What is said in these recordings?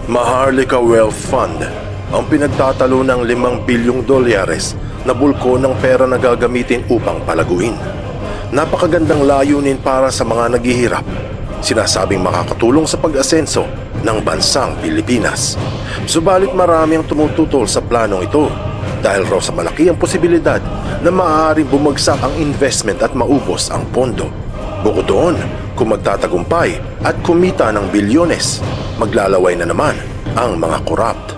Maharlika Wealth Fund ang pinagtatalo ng $5 bilyong na bulko ng pera na gagamitin upang palaguin. Napakagandang layunin para sa mga naghihirap. Sinasabing makakatulong sa pag-asenso ng bansang Pilipinas. Subalit marami ang tumututol sa planong ito dahil raw sa malaki ang posibilidad na maaaring bumagsak ang investment at maubos ang pondo. Bukod doon, kung magtatagumpay at kumita ng bilyones, maglalaway na naman ang mga corrupt.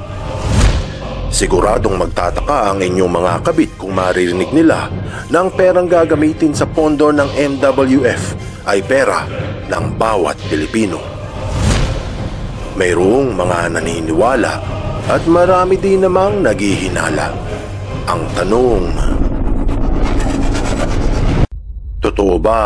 Siguradong magtataka ang inyong mga kabit kung maririnig nila na ang perang gagamitin sa pondo ng MWF ay pera ng bawat Pilipino. Mayroong mga naniniwala at marami din namang naghihinala. Ang tanong, totoo ba?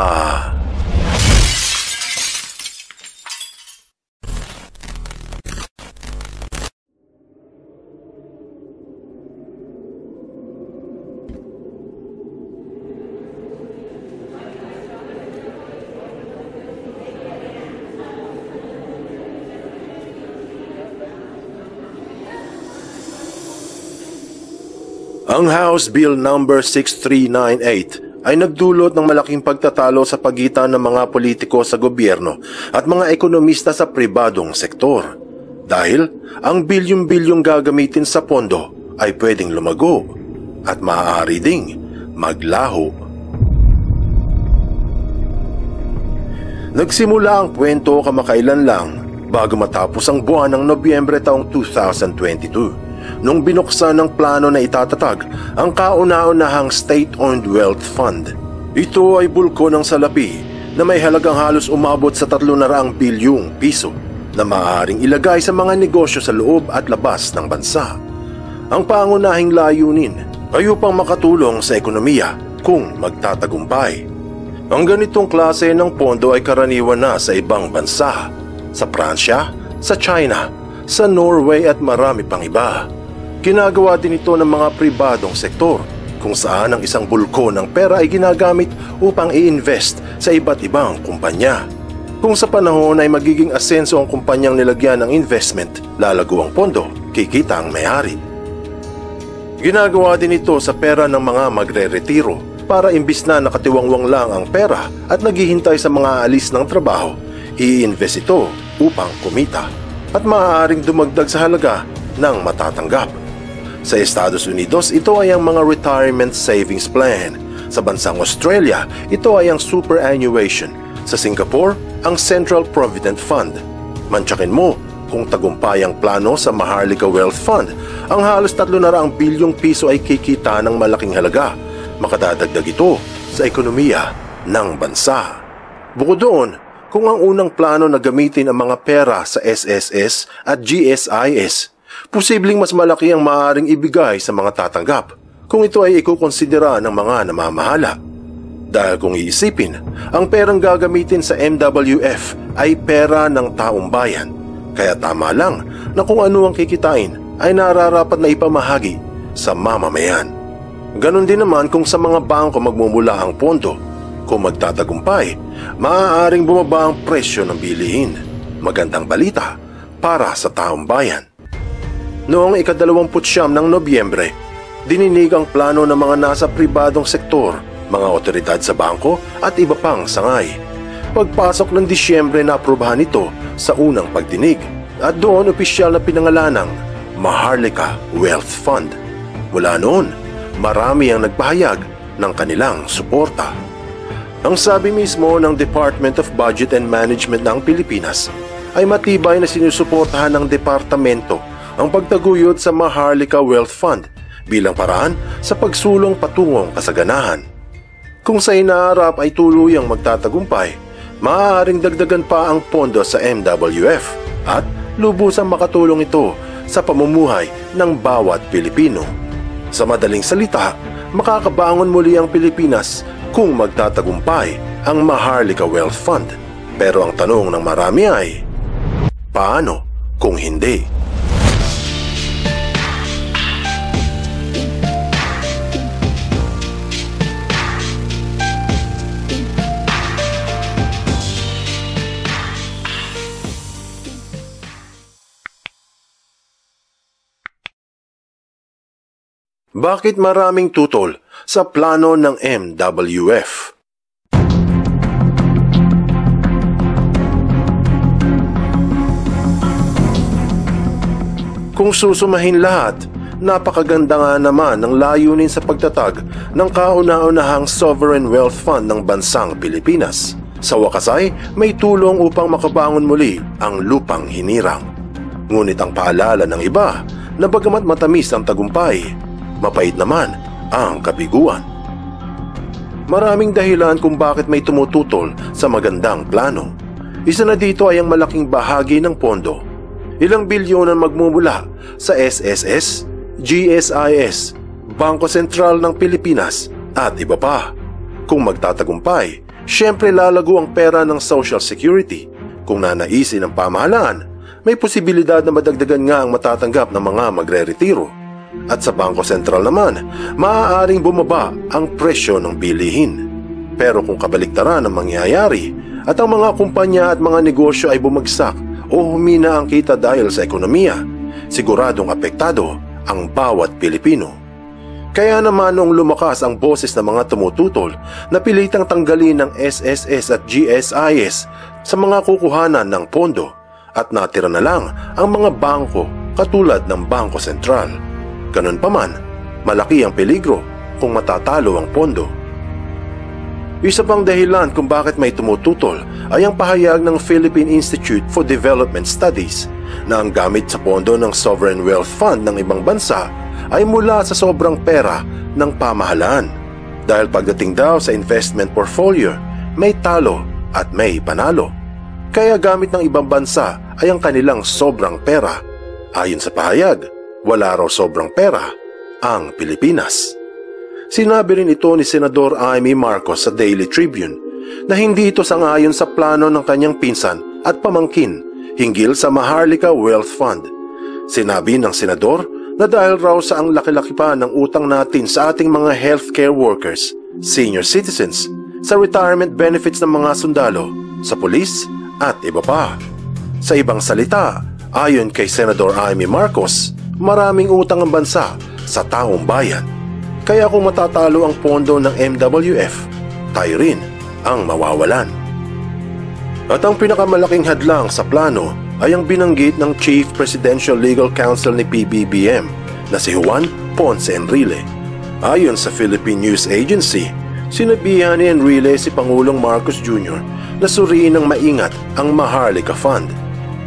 Ang House Bill number 6398 ay nagdulot ng malaking pagtatalo sa pagitan ng mga politiko sa gobyerno at mga ekonomista sa pribadong sektor. Dahil ang bilyong-bilyong gagamitin sa pondo ay pwedeng lumago at maaari ding maglaho. Nagsimula ang kwento kamakailan lang bago matapos ang buwan ng Nobyembre taong 2022. Nung binuksan ng plano na itatatag ang kauna-unahang state-owned wealth fund. Ito ay bulko ng salapi na may halagang halos umabot sa 300 bilyong piso na maaaring ilagay sa mga negosyo sa loob at labas ng bansa. Ang pangunahing layunin ay upang makatulong sa ekonomiya kung magtatagumpay. Ang ganitong klase ng pondo ay karaniwan na sa ibang bansa, sa Pransya, sa China, sa Norway at marami pang iba. Ginagawa din ito ng mga pribadong sektor kung saan ang isang bulko ng pera ay ginagamit upang i-invest sa iba't ibang kumpanya. Kung sa panahon ay magiging asenso ang kumpanyang nilagyan ng investment, lalago ang pondo, kikita ang may-ari. Ginagawa din ito sa pera ng mga magre-retiro para imbis na nakatiwangwang lang ang pera at naghihintay sa mga alis ng trabaho, i-invest ito upang kumita at maaaring dumagdag sa halaga ng matatanggap. Sa Estados Unidos, ito ay ang mga retirement savings plan. Sa bansang Australia, ito ay ang superannuation. Sa Singapore, ang Central Provident Fund. Mantsakin mo, kung tagumpay ang plano sa Maharlika Wealth Fund, ang halos 300 bilyong piso ay kikita ng malaking halaga. Makadadagdag ito sa ekonomiya ng bansa. Bukod doon, kung ang unang plano na gamitin ang mga pera sa SSS at GSIS, posibleng mas malaki ang maaaring ibigay sa mga tatanggap kung ito ay ikukonsidera ng mga namamahala. Dahil kung iisipin, ang perang gagamitin sa MWF ay pera ng taong bayan, kaya tama lang na kung ano ang kikitain ay nararapat na ipamahagi sa mamamayan. Ganon din naman kung sa mga bangko magmumula ang pondo. Kung magtatagumpay, maaaring bumaba ang presyo ng bilihin. Magandang balita para sa taong bayan. Noong ika-29 ng Nobyembre, dininig ang plano ng mga nasa pribadong sektor, mga otoridad sa bangko at iba pang sangay. Pagpasok ng Disyembre na aprubahan ito sa unang pagdinig at doon opisyal na pinangalan ng Maharlika Wealth Fund. Mula noon, marami ang nagpahayag ng kanilang suporta. Ang sabi mismo ng Department of Budget and Management ng Pilipinas ay matibay na sinusuportahan ng departamento ang pagtaguyod sa Maharlika Wealth Fund bilang paraan sa pagsulong patungong kasaganahan. Kung sa inaharap ay tuluyang magtatagumpay, maaaring dagdagan pa ang pondo sa MWF at lubusang makatulong ito sa pamumuhay ng bawat Pilipino. Sa madaling salita, makakabangon muli ang Pilipinas kung magtatagumpay ang Maharlika Wealth Fund. Pero ang tanong ng marami ay, paano kung hindi? Bakit maraming tutol sa plano ng MWF? Kung susumahin lahat, napakaganda nga naman ng layunin sa pagtatag ng kauna-unahang sovereign wealth fund ng bansang Pilipinas. Sa wakas ay may tulong upang makabangon muli ang lupang hinirang. Ngunit ang paalala ng iba na bagamat matamis ang tagumpay, mapait naman ang kabiguan. Maraming dahilan kung bakit may tumututol sa magandang plano. Isa na dito ay ang malaking bahagi ng pondo. Ilang bilyon ang magmumula sa SSS, GSIS, Bangko Sentral ng Pilipinas at iba pa. Kung magtatagumpay, syempre lalago ang pera ng Social Security. Kung nanaisin ng pamahalaan, may posibilidad na madagdagan nga ang matatanggap ng mga magre-retiro. At sa Bangko Sentral naman, maaaring bumaba ang presyo ng bilihin. Pero kung kabaliktaran ang mangyayari at ang mga kumpanya at mga negosyo ay bumagsak o humina ang kita dahil sa ekonomiya, siguradong apektado ang bawat Pilipino. Kaya naman noong lumakas ang boses ng mga tumututol na pilitang tanggalin ng SSS at GSIS sa mga kukuhanan ng pondo at natira na lang ang mga bangko katulad ng Bangko Sentral. Ganun pa man, malaki ang peligro kung matatalo ang pondo. Isa pang dahilan kung bakit may tumututol ay ang pahayag ng Philippine Institute for Development Studies na ang gamit sa pondo ng Sovereign Wealth Fund ng ibang bansa ay mula sa sobrang pera ng pamahalaan. Dahil pagdating daw sa investment portfolio, may talo at may panalo. Kaya gamit ng ibang bansa ay ang kanilang sobrang pera. Ayon sa pahayag, wala raw sobrang pera ang Pilipinas. Sinabi rin ito ni Senador Amy Marcos sa Daily Tribune na hindi ito sangayon sa plano ng kanyang pinsan at pamangkin hinggil sa Maharlika Wealth Fund. Sinabi ng senador na dahil raw sa ang laki-laki pa ng utang natin sa ating mga healthcare workers, senior citizens, sa retirement benefits ng mga sundalo, sa pulis at iba pa. Sa ibang salita, ayon kay Senador Amy Marcos, maraming utang ang bansa sa taong bayan. Kaya kung matatalo ang pondo ng MWF, tayo rin ang mawawalan. At ang pinakamalaking hadlang sa plano ay ang binanggit ng Chief Presidential Legal Counsel ni PBBM na si Juan Ponce Enrile. Ayon sa Philippine News Agency, sinabihan ni Enrile si Pangulong Marcos Jr. na suriin ng maingat ang Maharlika Fund.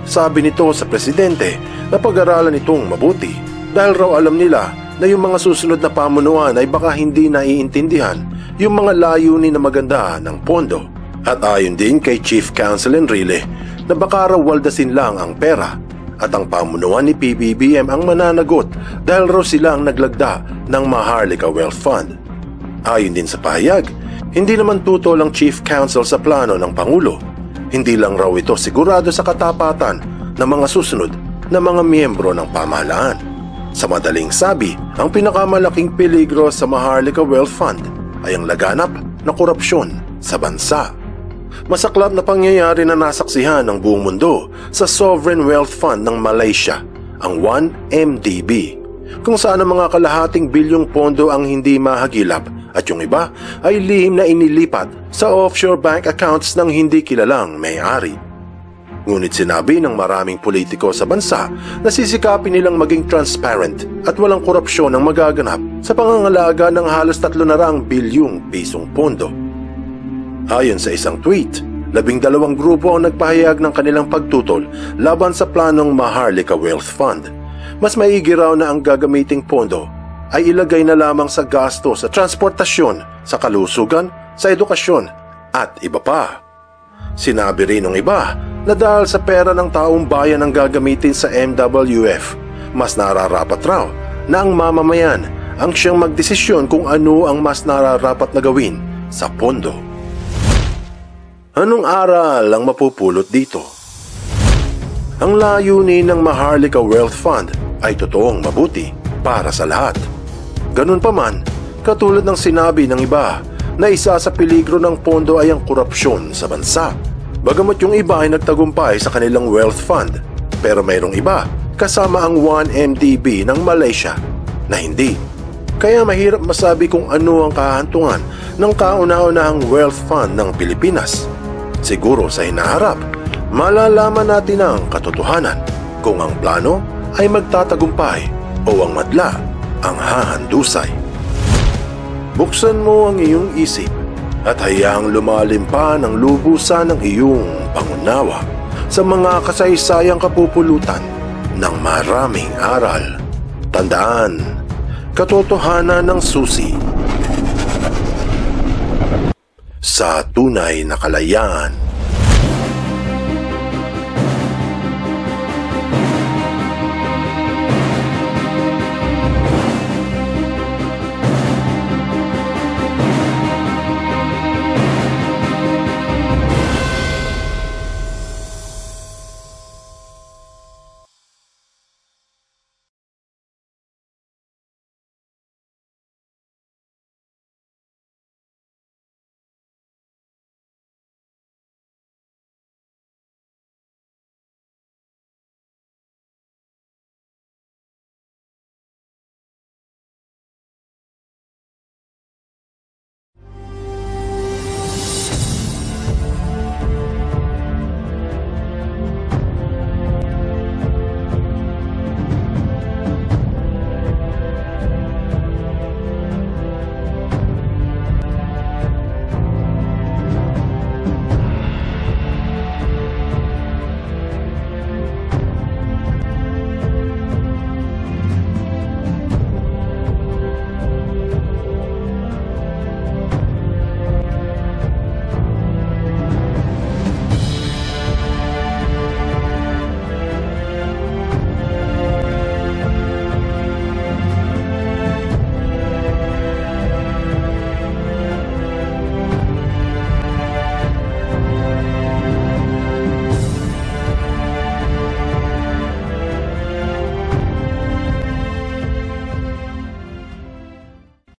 Sabi nito sa presidente na pag-aralan itong mabuti dahil raw alam nila na yung mga susunod na pamunuan ay baka hindi naiintindihan yung mga layunin na maganda ng pondo. At ayon din kay Chief Counsel Enrile na baka raw waldasin lang ang pera at ang pamunuan ni PBBM ang mananagot dahil raw sila ang naglagda ng Maharlika Wealth Fund. Ayon din sa pahayag, hindi naman tutol ang Chief Counsel sa plano ng Pangulo. Hindi lang raw ito sigurado sa katapatan ng mga susunod na mga miyembro ng pamahalaan. Sa madaling sabi, ang pinakamalaking peligro sa Maharlika Wealth Fund ay ang laganap na korupsyon sa bansa. Masaklap na pangyayari na nasaksihan ng buong mundo sa Sovereign Wealth Fund ng Malaysia, ang 1MDB, kung saan ang mga kalahating bilyong pondo ang hindi mahagilap at yung iba ay lihim na inilipat sa offshore bank accounts ng hindi kilalang may-ari. Ngunit sinabi ng maraming politiko sa bansa na sisikapin nilang maging transparent at walang korupsyon ang magaganap sa pangangalaga ng halos 300 bilyong pisong pondo. Ayon sa isang tweet, 12 grupo ang nagpahayag ng kanilang pagtutol laban sa planong Maharlika Wealth Fund. Mas maigi raw na ang gagamiting pondo ay ilagay na lamang sa gasto sa transportasyon, sa kalusugan, sa edukasyon at iba pa. Sinabi rin ng iba na dahil sa pera ng taong bayan ang gagamitin sa MWF, mas nararapat raw na ang mamamayan ang siyang magdesisyon kung ano ang mas nararapat na gawin sa pondo. Anong aral ang mapupulot dito? Ang layunin ng Maharlika Wealth Fund ay totoong mabuti para sa lahat. Ganun pa man, katulad ng sinabi ng iba na isa sa peligro ng pondo ay ang korupsyon sa bansa. Bagamat yung iba ay nagtagumpay sa kanilang wealth fund, pero mayroong iba kasama ang 1MDB ng Malaysia na hindi. Kaya mahirap masabi kung ano ang kahantungan ng kauna-unahang wealth fund ng Pilipinas. Siguro sa hinaharap, malalaman natin ang katotohanan kung ang plano ay magtatagumpay o ang madla ang hahandusay. Buksan mo ang iyong isip at hayaang lumalim pa ng lubusan ng iyong pangunawa sa mga kasaysayang kapupulutan ng maraming aral. Tandaan, katotohanan ng susi sa tunay na kalayaan.